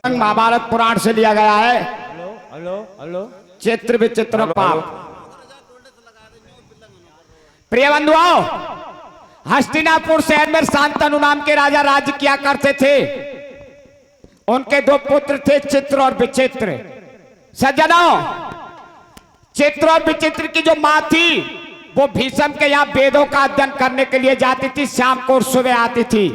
महाभारत पुराण से लिया गया है। हेलो हेलो चित्र विचित्र पाप। प्रिय बंधुओं, हस्तिनापुर शहर में शांतनु नाम के राजा राज्य किया करते थे। उनके दो पुत्र थे, चित्र और विचित्र। सज्जनों, चित्र और विचित्र की जो मां थी वो भीष्म के यहाँ वेदों का अध्ययन करने के लिए जाती थी। शाम को और सुबह आती थी।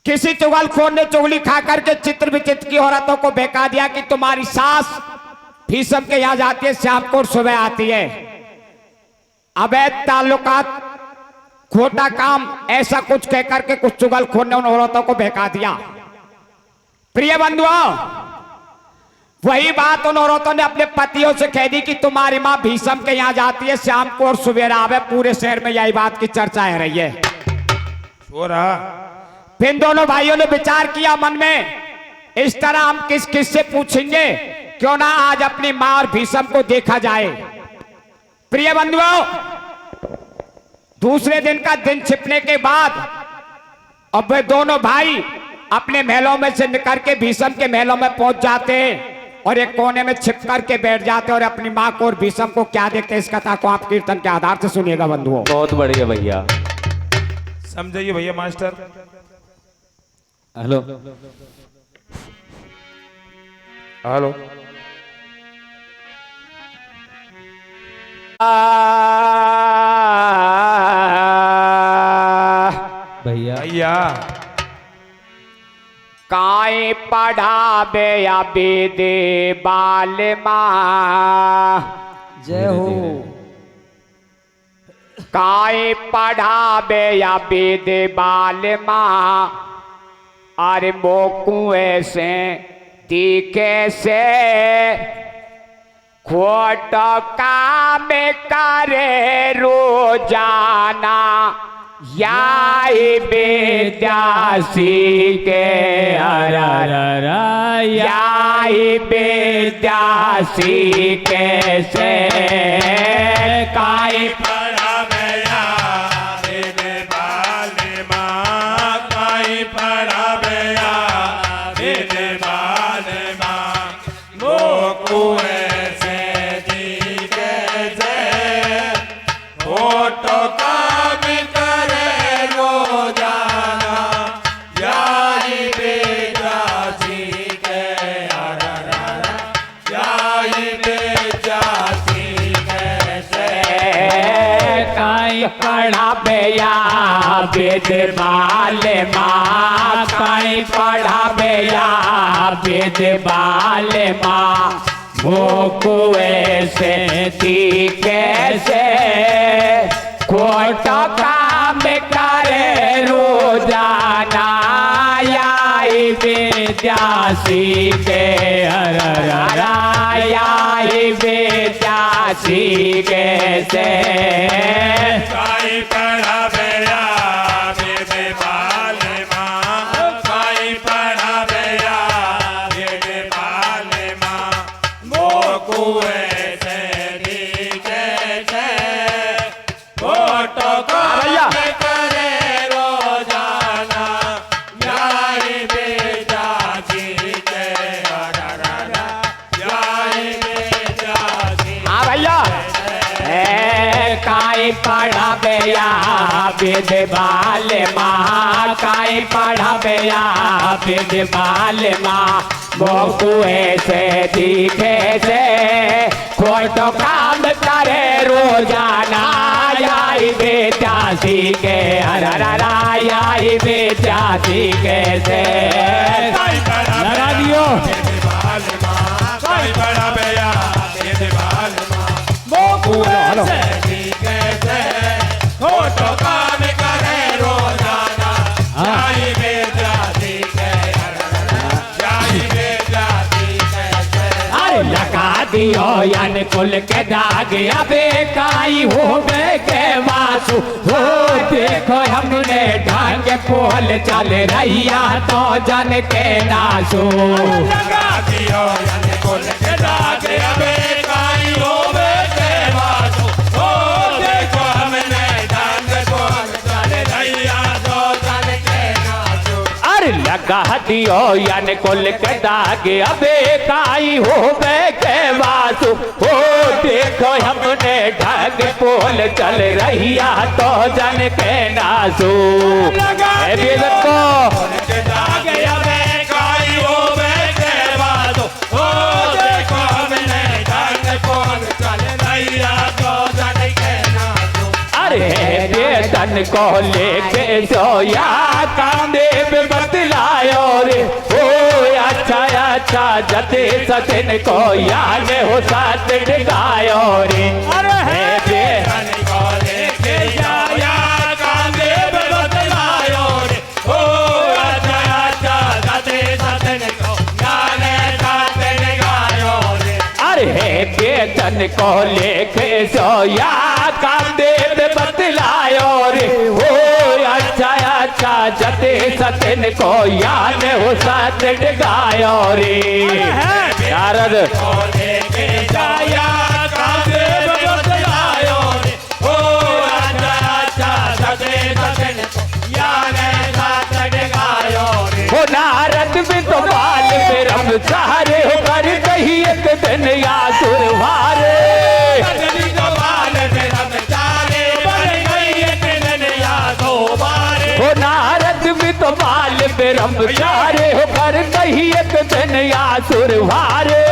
किसी चुगलखोर ने चुगली खाकर के चित्र विचित्र की औरतों को बहका दिया कि तुम्हारी सास भीष्म के यहाँ जाती है, शाम को और सुबह आती है। अवैध ताल्लुकात, खोटा काम, ऐसा कुछ कहकर के कुछ चुगलखोर ने उन औरतों को बहका दिया। प्रिय बंधुओं, वही बात उन औरतों ने अपने पतियों से कह दी कि तुम्हारी मां भीष्म के यहाँ जाती है, शाम को और सुबह आवे। पूरे शहर में यही बात की चर्चा है रही है। फिर दोनों भाइयों ने विचार किया मन में, इस तरह हम किस किस से पूछेंगे, क्यों ना आज अपनी मां और भीष्म को देखा जाए। प्रिय बंधुओं, दूसरे दिन का दिन छिपने के बाद अब वे दोनों भाई अपने महलों में से निकल के भीष्म के महलों में पहुंच जाते हैं और एक कोने में छिप करके बैठ जाते और अपनी मां को और भीष्म को क्या देखते हैं, इस कथा को आप कीर्तन के आधार से सुनिएगा बंधुओं। बहुत बढ़िया भैया, समझाइए भैया मास्टर। हेलो हेलो भैया भैया काए पढ़ाबे या बेदे बाल मां, जय हो। काए पढ़ाबे या बेदे बाल मां, अरे मोकू ऐसे दिखे से खोट काम करे रोजाना, याई विद्यासी के याई विद्यासी के से काई पढ़ाबे या वेद बाल मां, काई पढ़ाबे या वेद बाल मां, मोकू ऐसे दिखे से खोट काम करे रोजाना, याई विद्यासी के याई विद्यासी के से पढ़ाबे या वेद बाल मां, काई पढ़ाबे या वेद बाल मां, मोकू ऐसे दिखे से खोट काम करे रोजाना, याई विद्यासी के याई विद्यासी के से लगा दियो। मोकू दियो यान कुल के दाग, अबे काई हो गए के वासु हो। देखो हमने ढंग पोल चल रहिया तो जन के नासु, लगा दियो यान कुल के दाग, अबे काई हो गए के वासु हो। देखो हमने ढंग पोल चल रहिया तो जन के नासु। अरे लगा लगा दियो यान कुल के दागे अबे काई हो बे के वासु हो देखो हमने ढाग पोल चल रहिया तो जन के नासू ए बेदत को के दागे अबे काई हो बे के वासु हो देखो हमने ढाग पोल चल रहिया तो जन के नासू अरे बेदन को लेके सोया कामदेव बतलायो रे ओ अच्छा अच्छा जते सतन को याद हो साथ गायो रे अरे बेदन को लेके आया कामदेव बतलायो रे ओ अच्छा अच्छा जते सतन को याद साथ गायो रे अरे बेदन को लेके सोया कामदेव बतलायो रे ओ अच्छा अच्छा जते सतन को याद हो साथ गायो रे नारद को लेके जाया कामदेव बतलायो रे ओ अच्छा अच्छा जते सतन को याद साथ गायो रे हो नारद भी तो बाल में रम सहारे हो कर कही एक दिन या सुरवारे गगनी को बाल में रम चारे बन गई एक दिन यादों बारे हो नारद भी तो बाल में रम सहारे हो कर कही एक दिन या सुरवारे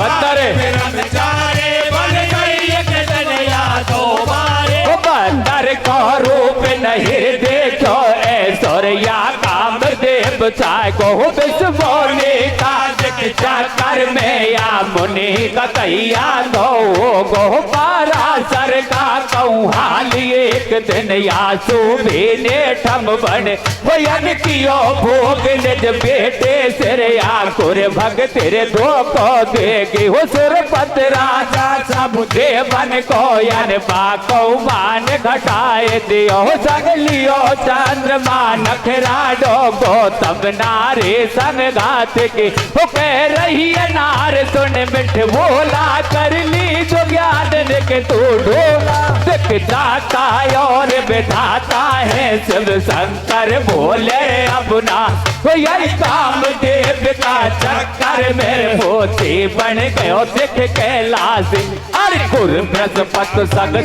बंदर रम चारे बन गई एक दिन यादों बारे हो बंदर का रूप नहीं देखो ऐश्वर्या कामदेव चाय को विश्वोने का चक्कर में या मुनि कतैया गो पारासर का कौहाली एक दिन या सुबे ने ठम बन भयन कियो भोग निज बेटे सिर आकुर भग तेरे दो को देगी हो सुरपत राजा सब देवन को यन बाको मान घटाए दियो सगलियो चंद्रमा नखरा डो गौतम नारे संग घात की हो कह रही है नार सुन मिठ बोला कर ली जो ज्ञान के तू ढोला दिख जाता और विधाता है शिव शंकर बोले अपना तो यही काम देव का चक्कर मेरे मोती बन गयो दिख कैलाश अरे गुर बृहस्पति सग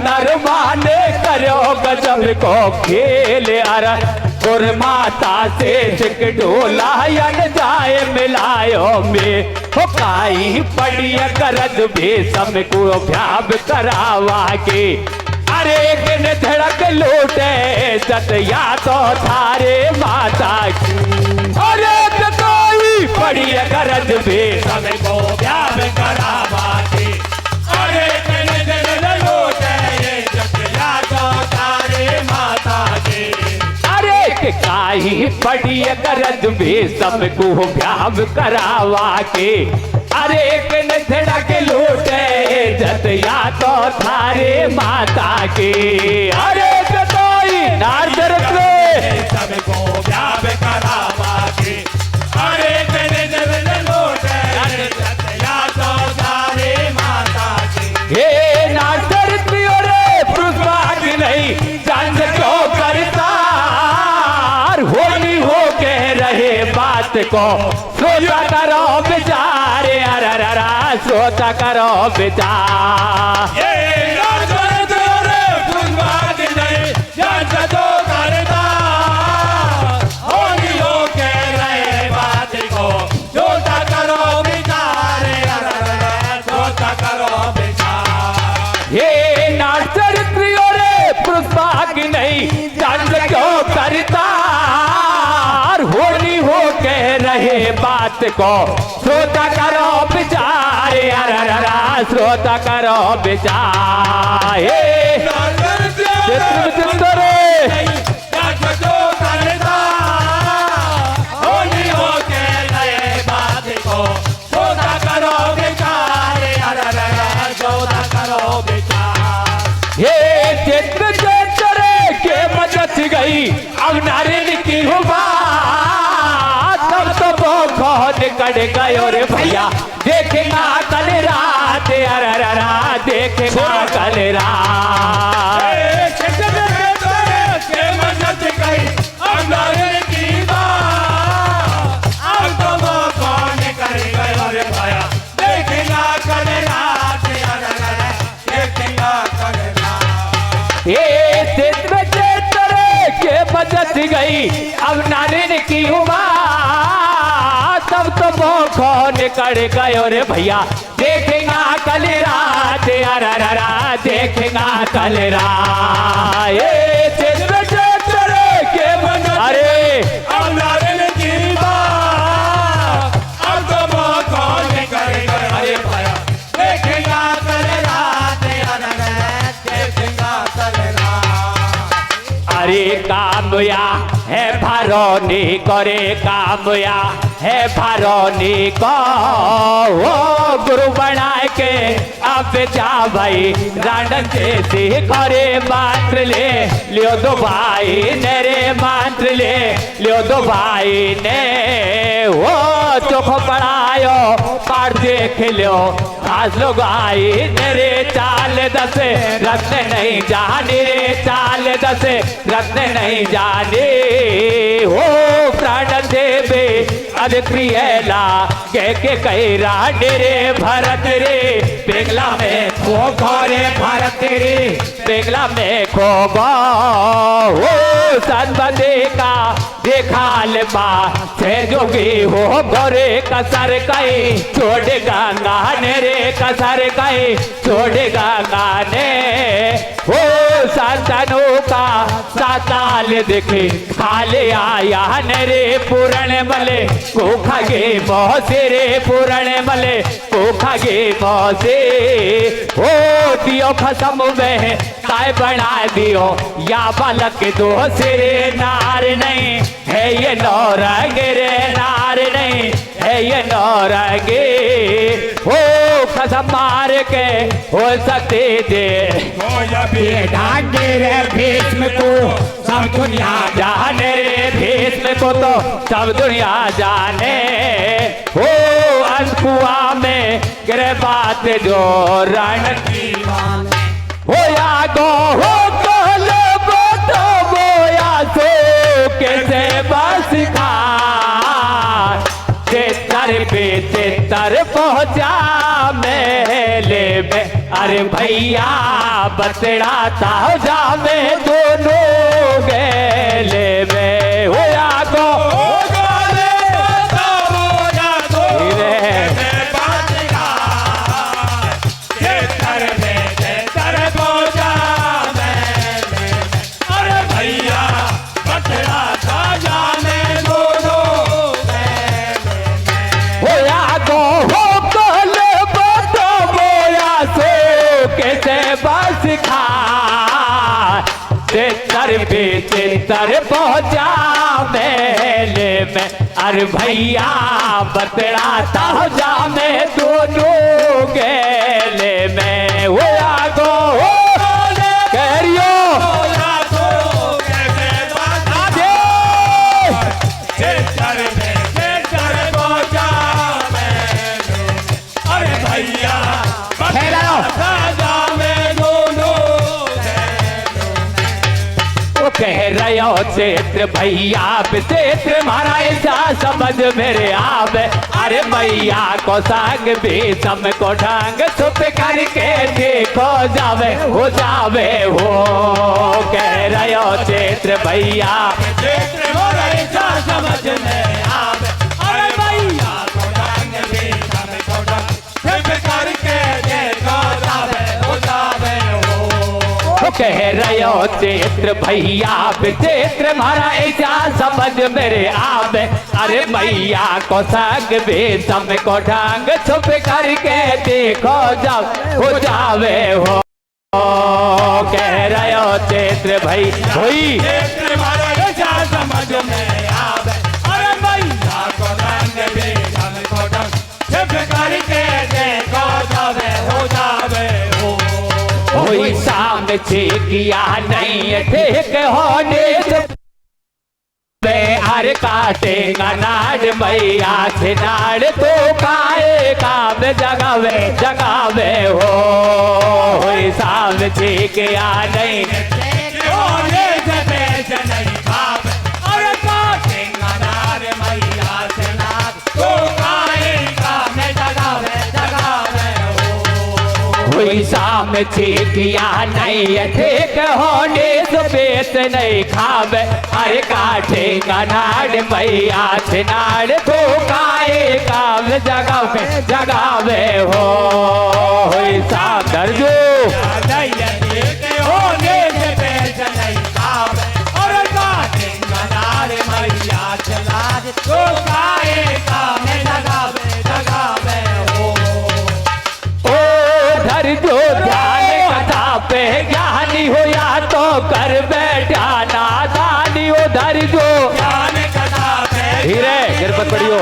नर माने करो गजब को खेल अर गुर माता से चिक डोला यन जाए मिलायो में हो काई पड़ी करद भी सम को भ्याब करावा के अरे किन धड़क लूटे सतया तो थारे माता की अरे कोई पड़ी करद भी समय को व्याप करावा के अरे कन दिन लौटे ये जटिया तो तारे माता के अरे के काई पड़ी करद भी सम को भ्याब करावा के अरे किन धड़क लूटे जतया तो थारे माता के अरे कोई नारद समय को व्याप करावा के अरे कन दिन लौटे ये जटिया तो तारे माता के हे नाटर रे पुष्पाग नहीं जान क्यों करता होली हो कह रहे बात को सोचा करो बेचारे अररा सोचा करो बेचार ये नाचत रे फुलबाग नहीं जान जो करता होली हो के रहे बात को छोटा करो बेचारे छोटा करो बेचार ये नाटर रे पुष्पाग नहीं जान क्यों करता होली हो कह रहे बात को श्रोता करो बेचारे अररा श्रोता करो बेचारे चित्र रे जो करता होली हो के रहे बात को छोटा करो बेचारे छोटा करो बेचार ये चित्र के मदद गई अब नारियल की हुआ तब तो बहुत कट गयो रे भैया देखेगा कल रात अररा देखेगा कल रात के मदद गई अब नारियल की बात गई अब नारिन की उम्र, तब तो वो कौन निकल गयो रे भैया, देखेगा कल रात, अरररा देखेगा कल रात। ये चित्र के बना, अरे अब नारिन की बात, अब तो वो कौन करेगा, अरे भैया देखेगा कल रात, देखेगा कल रात। अरे कामया है भरोनी करे, कामया है भरोनी को वो गुरु बना के अब जा भाई राणन जैसे करे मंत्र ले लियो दो भाई ने रे, मंत्र ले लियो दो भाई ने, वो चोख पढ़ायो पार देख लियो खास लोग आई रे, चाल दस रत्न नहीं जाने रे, चाल दस रत्न नहीं जाने, हो प्राण देवे अधिक्रियला के कई राडे रे, भरत रे पिघला में खो घोरे, भरत रे पिघला में खो गो, हो सनबदे का देखाल बा से जोगी हो गोरे, कसर कई छोड़ गंगा ने रे, कसर कई छोड़ गंगा ने, हो संतनों का साताल देखे खाले आया ने रे, पूरण मले को खगे मौसे रे, पूरण मले को खगे मौसे, हो दियो खसम में काय बना दियो या बालक दो सिरे, नार नहीं है ये नौरंगे रे, नार नहीं है ये नौरंगे, हो कसम मार के हो सकते दे ढांगे रे भीष्म को सब दुनिया जाने रे, भीष्म को तो सब दुनिया जाने, हो अनकुआ में गिरे बात जो रण की हो या गो हो कल बतो बोया सो कैसे बस खा, चित्तर पे चित्तर पहुंचा मेले में, अरे भैया बतड़ाता जा में दोनों गेले में, हो या गो चित्तर पहुंचा मेले में, अरे भैया बतड़ाता हो जा में दोनों गेले में, वो आगो करियो अरे भैया कह रहे हो क्षेत्र भैया क्षेत्र मारा ऐसा समझ मेरे आप, अरे भैया को संग भी सम को ढंग छुप करके देखो जावे हो जावे, हो कह रहे हो क्षेत्र भैया क्षेत्र मारा ऐसा समझ में आप, अरे भैया को ढंग भी सम को ढंग छुप करके देखो जावे हो जावे, कह रहे हो क्षेत्र भैया क्षेत्र मारा ऐसा समझ मेरे आप, अरे भैया को संग भी सम को ढंग छुप करके देखो जाओ हो जावे, हो कह रहे हो क्षेत्र भाई होई क्षेत्र मारा ऐसा समझ में आवे, अरे भैया को ढंग भी सम को ढंग छुप करके देखो जावे हो जावे, कोई सामने किया नहीं ठीक होने से हर काटेगा नाड़ मैया से नाड़ तो काए काम जगावे जगावे, हो सामने किया नहीं होने से पेश नहीं भावे, अरे काटेगा नाड़ मैया से नाड़ तो काए काम जगावे जगावे, कोई शाम छिकिया नहीं ठीक होने सुबेत नहीं खावे अरे काठे कनाड़ मैया छिनाड़ को काए काम जगावे हो शाम दर्जो जो ध्यान कथा पे ज्ञानी हो या तो कर बैठा नादानी हो धर जो ज्ञान कथा पे धीरे गिरपत पड़ियो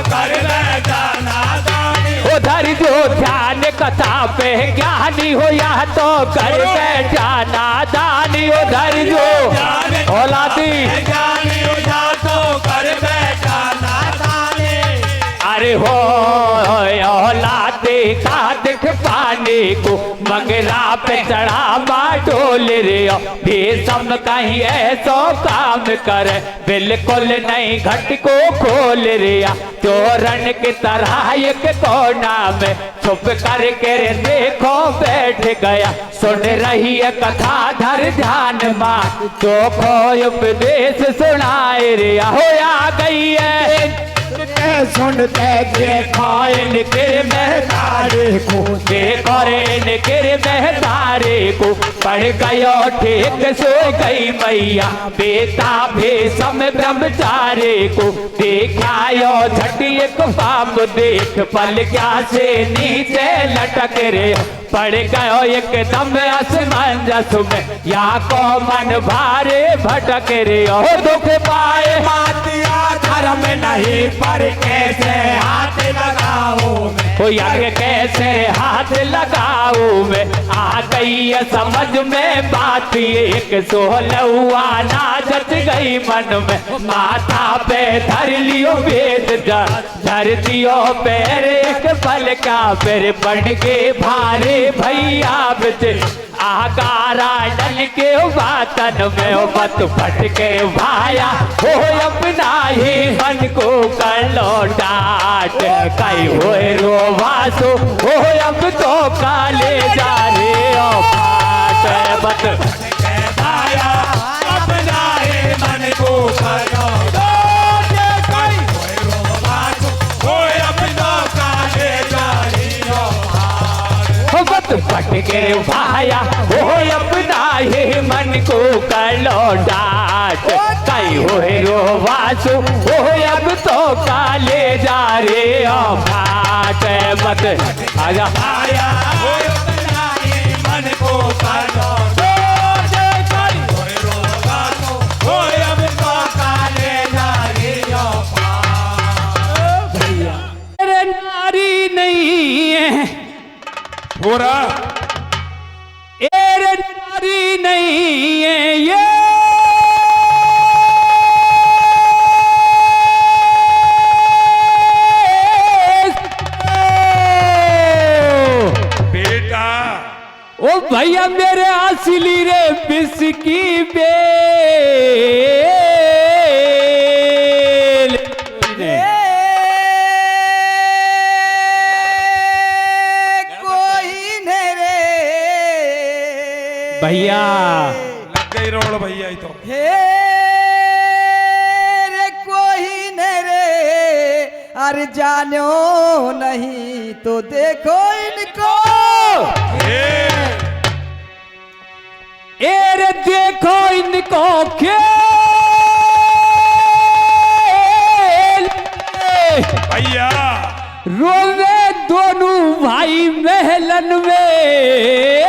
कर बैठा नादानी हो धर जो ध्यान कथा पे ज्ञानी हो या तो कर बैठा नादानी हो धर जो औलादी ज्ञानी हो या तो कर बैठा नादानी अरे हो औलादे का दिख पाने को मंगला पे चढ़ावा डोल रे भीषम कहीं ऐसो काम कर बिल्कुल नहीं घट को खोल रे चोरन की तरह एक कोना में छुप करके रे देखो बैठ गया सुन रही है कथा धर ध्यान मां तो खो उपदेश सुनाए रे हो आ गई है सुनते देखो इनके महतारे को देखो रे इनके महतारे को पढ़ गयो ठीक सो गई मैया बेटा भीषम ब्रह्मचारी को देखायो झटी एक पाप देख पल क्या से नीचे लटक रे पड़ गयो एकदम असमंजस में या को मन भारे भटक रे ओ दुख पाए मातिया धर्म नहीं पर कैसे हाथ लगाओ हो आगे कैसे हाथ लगाओ मैं आ गई है समझ में बात एक सोलहुआ ना जच गई मन में माथा पे धर लियो वेद धर दियो पैर एक पल का फिर पड़ के भारे भैया बचे आकारा डल के वातन में मत फटके भाया हो अपना ही मन को कर लो डाट कई होए रोवासो हो अब तो काले जा रे ओ फाट बत भाया अपना ही मन को करो फट के भाया हो अपना ही मन को कर लो डाट कई होए रोवासु हो अब तो काले जा रे ओ फाट मत आजा भाया हो अपना ही मन को करो नारी नहीं है पूरा एर नारी नहीं है ये बेटा ओ भैया मेरे असली रे बिस्की बेल भैया लग गई रोड भैया ही तो हे रे कोई न रे अरे जानो नहीं तो देखो इनको ए रे देखो इनको खेल भैया रोवे दोनों भाई महलन में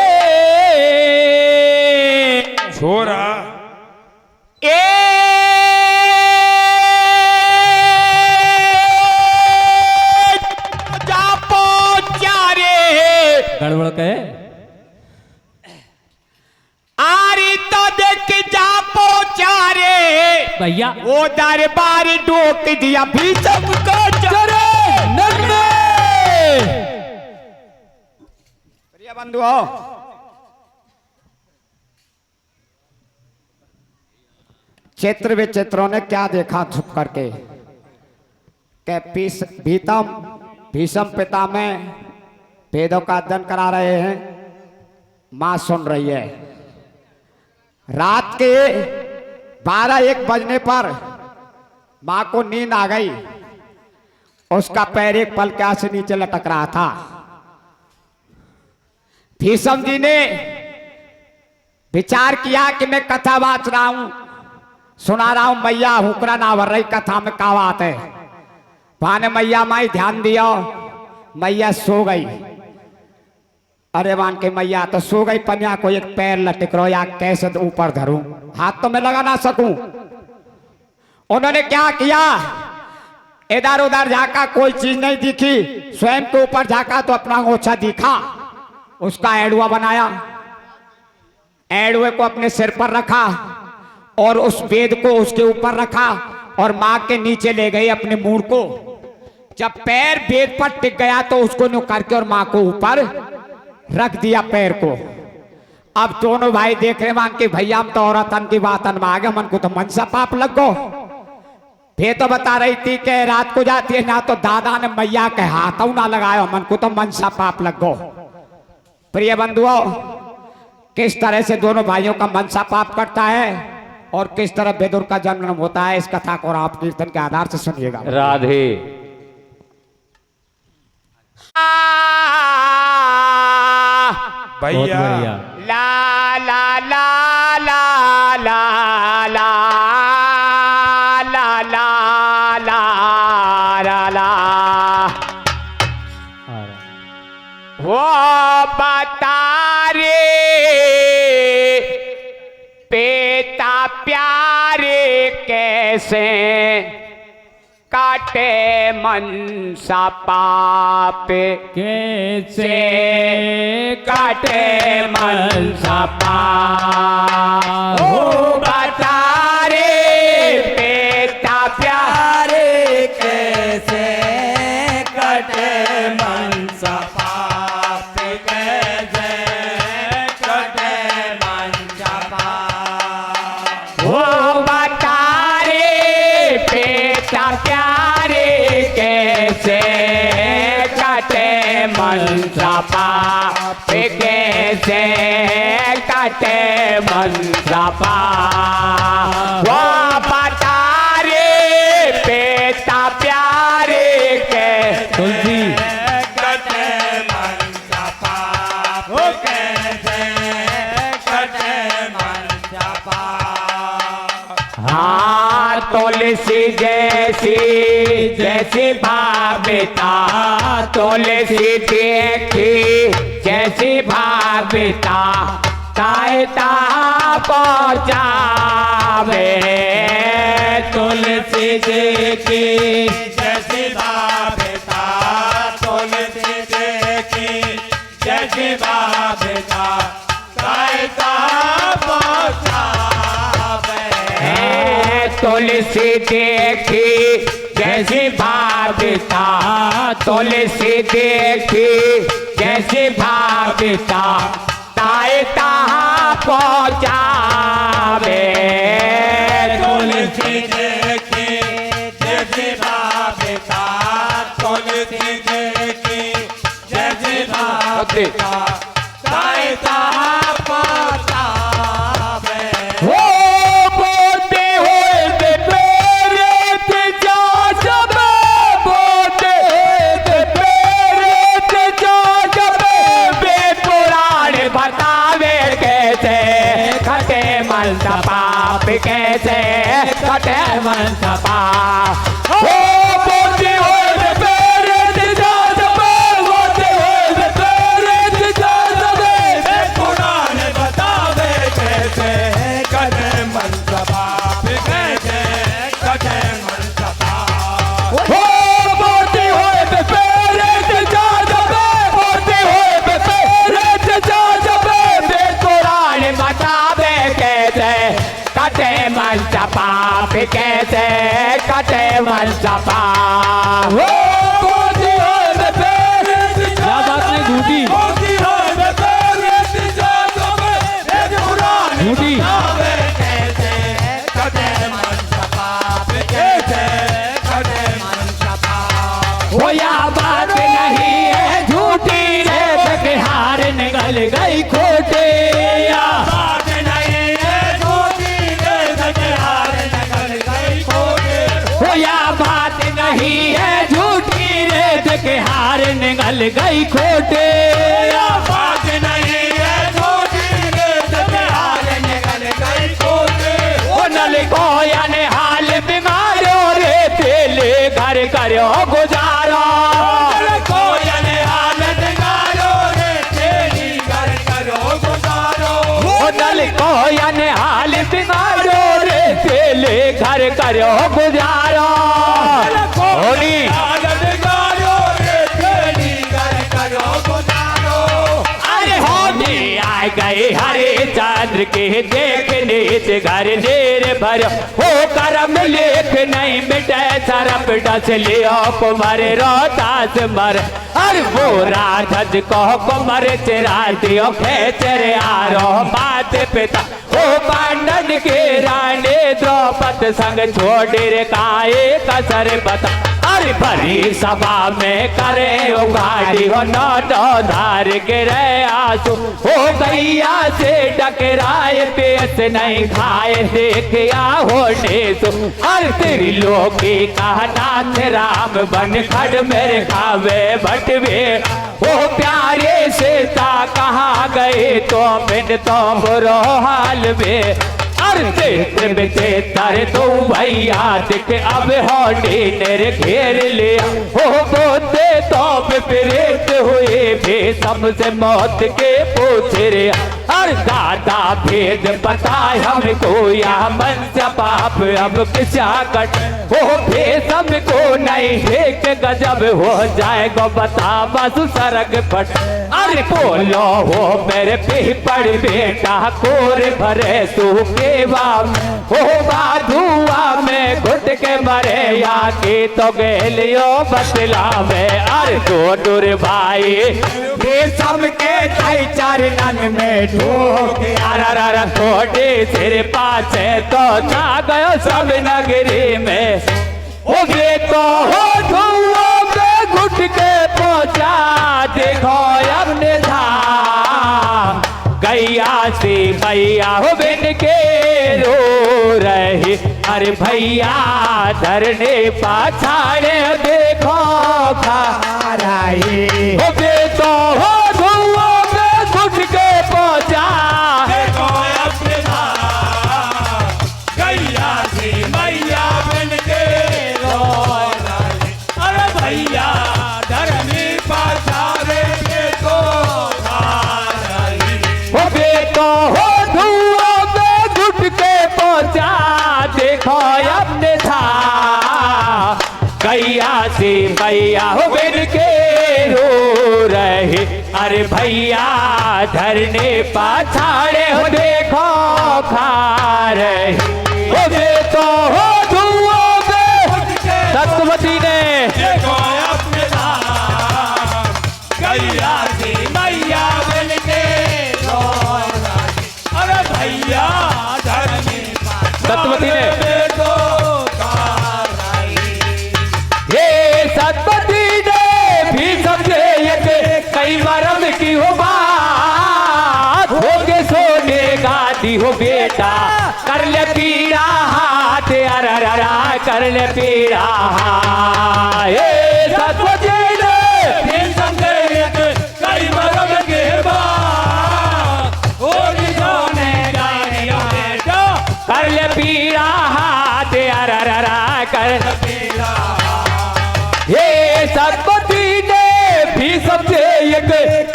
छोरा गड़बड़ कहे आरी तो देख जा पोचारे भैया वो दरबार डोक दिया भी सबको चरे नगमे प्रिय बंधुओं क्षेत्र विचित्रों ने क्या देखा छुप करके के भीषम पिता में वेदों का अध्ययन करा रहे हैं माँ सुन रही है। रात के 12-1 बजने पर माँ को नींद आ गई। उसका पैर एक पलका से नीचे लटक रहा था। भीष्म जी ने विचार किया कि मैं कथा वाच रहा हूं, सुना रहा हूं, मैया हुकरा ना भर रही कथा में का बात है। भाने मैया माई ध्यान दिया, मैया सो गई। अरे मान के मैया तो सो गई, पनिया को एक पैर लटक रहा, या कैसे तो ऊपर धरूं, हाथ तो मैं लगा ना सकूं। उन्होंने क्या किया, इधर उधर झाका, कोई चीज नहीं दिखी। स्वयं के ऊपर झाका तो अपना ओछा दिखा। उसका एड़ुआ बनाया, एड़ुए को अपने सिर पर रखा और उस वेद को उसके ऊपर रखा और मां के नीचे ले गई अपने मूड को। जब पैर वेद पर टिक गया तो उसको न्यू करके और मां को ऊपर रख दिया पैर को। अब दोनों भाई देख रहे मान के भैया हम तो औरतन की बात अनवा गए, मन को तो मनसा पाप लग गो। वे तो बता रही थी कि रात को जाती है ना तो दादा ने मैया के हाथों ना लगाया, मन को तो मनसा पाप लग गो। प्रिय बंधुओं, किस तरह से दोनों भाइयों का मनसा पाप करता है और किस तरह विदुर का जन्म होता है, इस कथा को आप कीर्तन के आधार से सुनिएगा। राधे भैया ला ला ला ला ला ला ला ला ला ला वो बता रे पिता प्यारे कैसे काटे मनसा पाप, कैसे काटे मनसा पाप। ओ बता रे पिता प्यारे कैसे कटे मनसा पाप, कैसे कटे मनसा पाप। वो बता रे पिता प्यारे कैसे काटे मनसा पाप, कैसे काटे मनसा पाप। वो बता रे पिता प्यारे कैसे कटे मनसा पाप, कैसे कटे मनसा पाप। हाँ तुलसी जैसी जैसी भाविता, तुलसी देखी जैसी भाविता, तायता पहुँचावे। तुलसी देखी जैसी भाविता, तुलसी देखी जैसी भाविता, कायता पहुँचावे। तुलसी देखी जैसी भाविता, तुलसी देखी जैसी भाविता, तायता पहुँचावे। तुलसी देखी जैसी भाविता, तुलसी देखी जैसी भाविता, कायता पहुँचावे। हो बोलते हुए प्रेरित जा जब, बोलते हुए प्रेरित जा जब, वेद पुराण बतावे कैसे कटे मनसा पाप, कैसे कटे मनसा पाप। हो बोलते हुए प्रेरित जा जब, बोलते हुए प्रेरित जा जब, पुराण बतावे कैसे कटे मनसा पाप, कैसे कटे मनसा पाप। हो बोलते हुए प्रेरित जा जब, बोलते हुए प्रेरित जा जब, वेद पुराण बतावे कैसे कटे मनसा पाप, कैसे कटे मनसा पाप। हो बोलते हुए प्रेरित जा जब, होती है प्रेरित जा जब, वेद पुराण झूठी। बतावे कैसे कटे मनसा पाप, कैसे कटे मनसा पाप। हो या बात नहीं है झूठी रे, हार निकल गई खोटे बात नहीं है झूठी रे, देख हार निकल गई खोटे। बात नहीं है झूठी रे, देख हार निकल गई खोटे। ओ नल को याने हाल बिगाड़ो रे, तेले घर करो गुजारा। नल को याने हाल बिगाड़ो रे, तेले घर करो गुजारा। होली अरे होली आ गए हरे चंद्र के देखने से घर देर भर हो करम लेख नहीं मिटे सरप डस लियो कुमार रोतास मर। अरे वो राधज को कुमार चरा दियो खेचर आरो बात पिता ओ पांडन के रानी द्रौपद संग छोड़ रे काए कसर बता। अरे भरी सभा में करे उगाड़ी हो नौ धार के रे आंसू हो गैया से टकराए पेट नहीं खाए देखिया होने सो। अरे तेरी लोकी का नाथ राम बन खड़ मेरे खावे बटवे ओ प्यारे से ता कहाँ गए तो बिन तो बुरो हाल में। अरे बेटे तारे तो भैया देख अब होने नेरे घेर लिया हो बोते तो प्रेरित हुए बेसम से मौत के पूछे रे। अरे दादा भेद बताए हमको या मन से पाप अब किसा कट हो बेसम को नहीं एक गजब हो जाएगा बता बस सरग फट। अरे बोलो हो मेरे पे पड़ बेटा कोर भरे सूखे हो बाधुआ में घुट के मरे या के तो गेलियो बतलावे। अरे डोडुर भाई बेसम के ताई चरणन में ठोक यार थोड़े सिर पाछे तो जा गयो सब नगरी में। ओ गे तो हो धुओं में घुट के पहुंचा देखो अपने धाम गैया से भैया हो बिन के रो रहे। अरे भैया धरने पाछाड़े देखो खा रहे हो बे तो हो धुओं में घुट के पहुंचा देखो अपने धाम गैया से मैया बन के रो रहे। अरे भैया धरनी पाछाड़े देखो खा रही। हो बे तो हो धुओं में घुट के पहुंचा देखो अपने था गैया से भैया हो बिन के रो रहे। अरे भैया धरने पाछाड़े हो देखो खा रहे हो बे तो हो धुओं में सत्यवती ने देखो अपने धाम गैया से मैया बन के रो रही। अरे भैया धरनी सत्यवती ने देखो खा रही। ये सतपति ने भी समझे ये कई मरम की हो बात हो के सोने गाती हो बेटा कर ले पीड़ा हाथ अररा कर ले पीड़ा हाथ। ये सतपति ने फिर समझे कई मरम के बाद हो सोने गाती हो बेटा कर ले पीड़ा हाथ अररा कर पीड़ा। ये सतपति ने भी समझे ये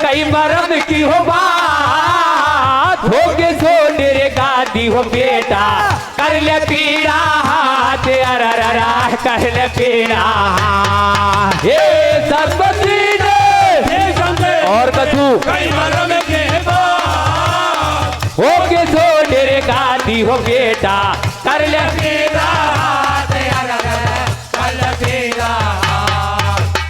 कई मरम की हो बात हो के सोने रे गादी हो बेटा कर ले पीड़ा हाथ अररा कर ले पीड़ा हाथ। ये सतपति ने फिर समझे और कछु कई मरम के बाद हो के सोने रे गादी हो बेटा कर ले पीड़ा कल पीड़ा।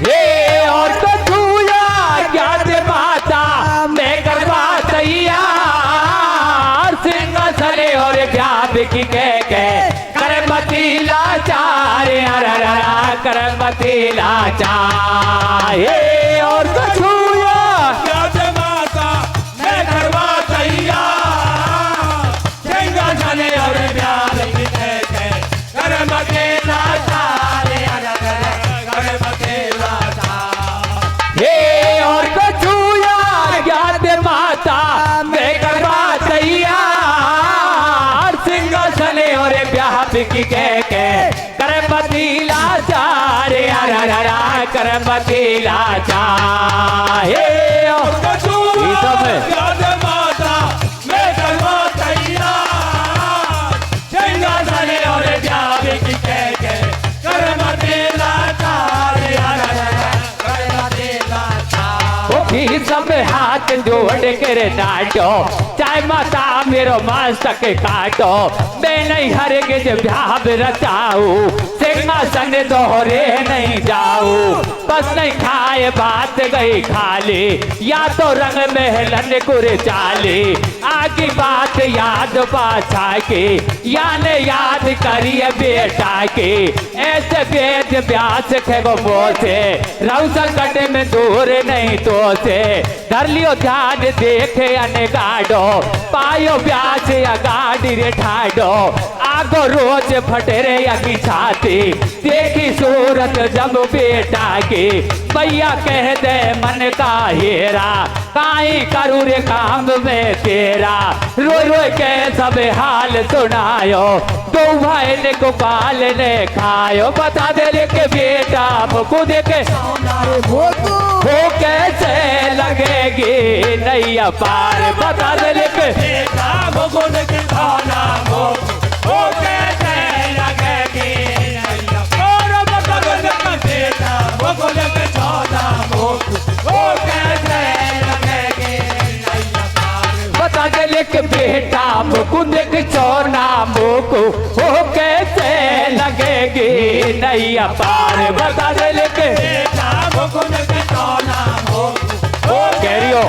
ये और कछु या ज्ञात माता मैं करवा तैयार सिंहासन और व्याप की कह करमती लाचार अररा करमती लाचार। ये और कछु या क्या माता मैं करवा तैयार सिंहासन और प्यार की करम के लाचार के कर पतीला चार कर पतीला चार ये सब है। माता मैं करवा तैयार चंगा सने और जावे की के कर मतेला तार कर मतेला तार वो भी सब हाथ जोड़ कर नाटो चाहे माता मेरो मस्तक काटो मैं नहीं हर गिज भ्याब रचाऊ सिंहासन दोहरे नहीं जाऊ बस नहीं खाए बात गई खाली या तो रंग महलन कुर चाली आगे बात याद पाछा के या ने याद करिए बेटा के ऐसे वेद व्यास खेगो मोसे रऊ संकट में दूर नहीं तो से धर लियो ध्यान देखे अने गाडो पायो व्यास या गाड़ी रे ठाडो आगो रोज फटेरे अगी छाती देखी सूरत जब बेटा की भैया कह दे मन का हेरा काई करू रे काम में तेरा रोई रोई के सब हाल सुनायो दो भाई ने गोपाल ने खायो बता दे रे के बेटा मुकु देखे वो कैसे लगेगी नैया पार बता दे रे के बेटा मुकुंद के खाना वो कैसे लगेगी नैया और बता दे के बेटा मुकुंद के खाना वो कैसे लगेगी नैया पार बता दे के बेटा मुकुंद के चौना मुकु वो कैसे लगेगी नैया पार बता दे के बेटा मुकुंद के खाना वो कैरियो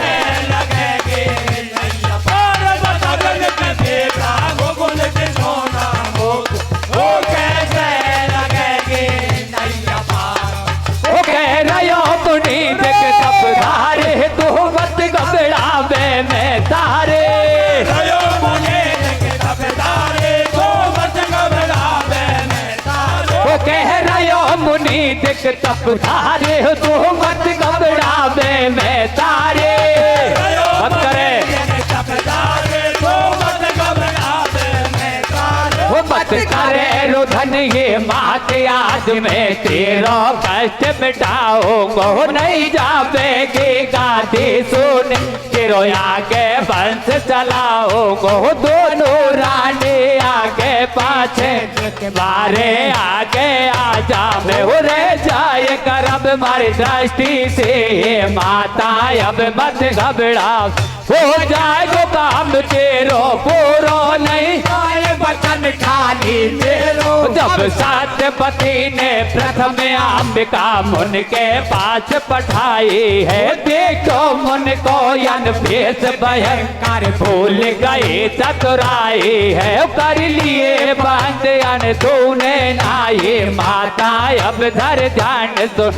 लगेगी नैया पार बता दे के बेटा मुकुंद के खाना वो कैसे लगेगी नैया पार वो कह रहा पुनी देख सब धारे तू मत घबरावे में तारे रयो मुने के तबदारे तो मत घबरावे में तारे वो कह रहा मुनि देख तब धारे तू मत घबरावे में तारे मत करे तबदारे तो मत घबरावे में तारे वो मत करे रुधन ये मात याद में तेरा कष्ट मिटाओ नहीं जावेगी गादी सुन तेरो आगे बंश चलाओ दोनों रानी आगे पाछे बारे आगे आ जा मैं रह जाए करब मारी दृष्टि से माता अब मत घबरा हो जाएगा काम तेरो पूरो नहीं आए बचन खाली मेरो जब सात पति ने प्रथम अंबिका मुन के पास पठाई है देखो मुन को यन भेष भयंकर भूल गए चतुराई है कर लिए बंद अन तूने नाये माता अब धर ध्यान सुन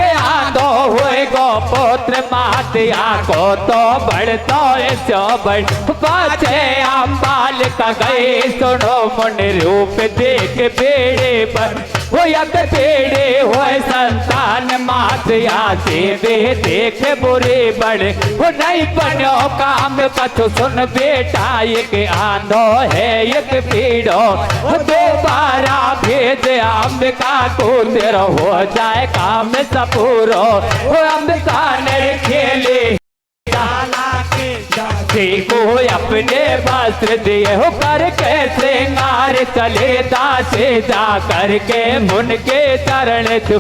आंदो हुए गो पुत्र मातिया को तो बढ़तो ऐसो बढ़ पाछे अम्बाल का गए सुनो मुन रूप देख बेड़े पर हो यक पेड़े हो संतान मातिया से वे देख बुरे बड़े हो नहीं बनो काम पछो सुन बेटा एक आंधो है एक पीड़ो दोबारा भेज अंबिका को तेरा हो जाए काम सपूरो हो अंबिका ने खेले को अपने वस्त्र दिए हो करके श्रृंगार चले दासे जा करके मुन के चरण छू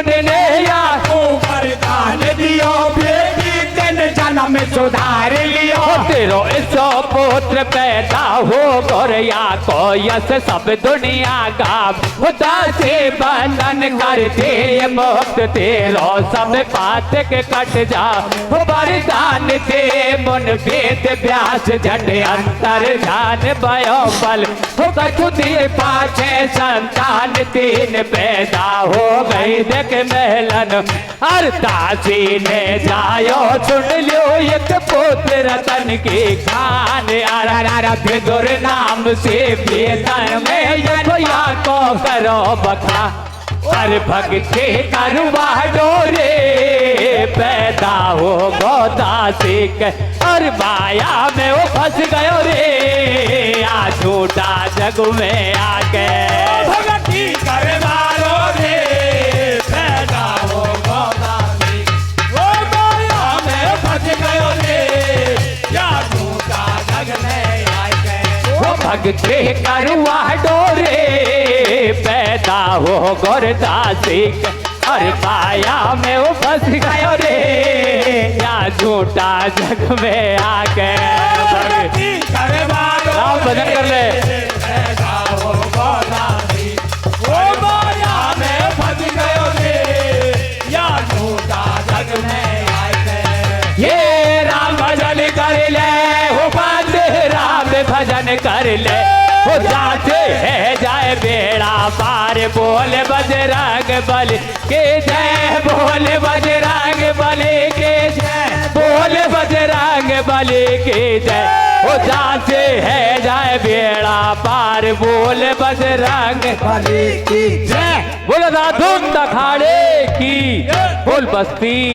ने या वरदान दियो बेटी तीन जन्म सुधार लियो तेरो सो पुत्र पैदा हो गोरिया को यस सब दुनिया गाव दासे बंधन कर दे मुक्त तेरो सब पात के कट जा वरदान दे मुन वेद व्यास झट अंतर ध्यान भयो बल कछु दिए पाछे संतान तीन पैदा हो गई देख महलन हर दासी ने जायो सुन लियो एक पुत्र रतन की खान विदुर नाम से वेतन में या को करो बखा अरे भक्ति करवा डोरे पैदा हो गोदासी के और माया में वो फंस गयो रे आ झूठा जग में आके भक्ति करवालो रे पैदा हो गोदासी ओ माया में फंस गयो रे या झूठा जग में आके वो भक्ति करवा डोरे पैदा हो गोदासी के और माया में वो फंस गयो रे या झूठा जग में आके भक्ति करवालो राम भजन कर ले पैदा हो गोदासी ओ माया में फंस गयो रे या झूठा जग में आके ये राम भजन कर ले हो बंद राम भजन कर ले हो जाते है जाए बेड़ा पार बोल बजरंग बल के जय बोल बजरंग बल के जय बोल बजरंग बल के जय हो जाते है जाए बेड़ा पार बोल बजरंग बली की जय। बोल राधुन अखाड़े की बोल बस्ती।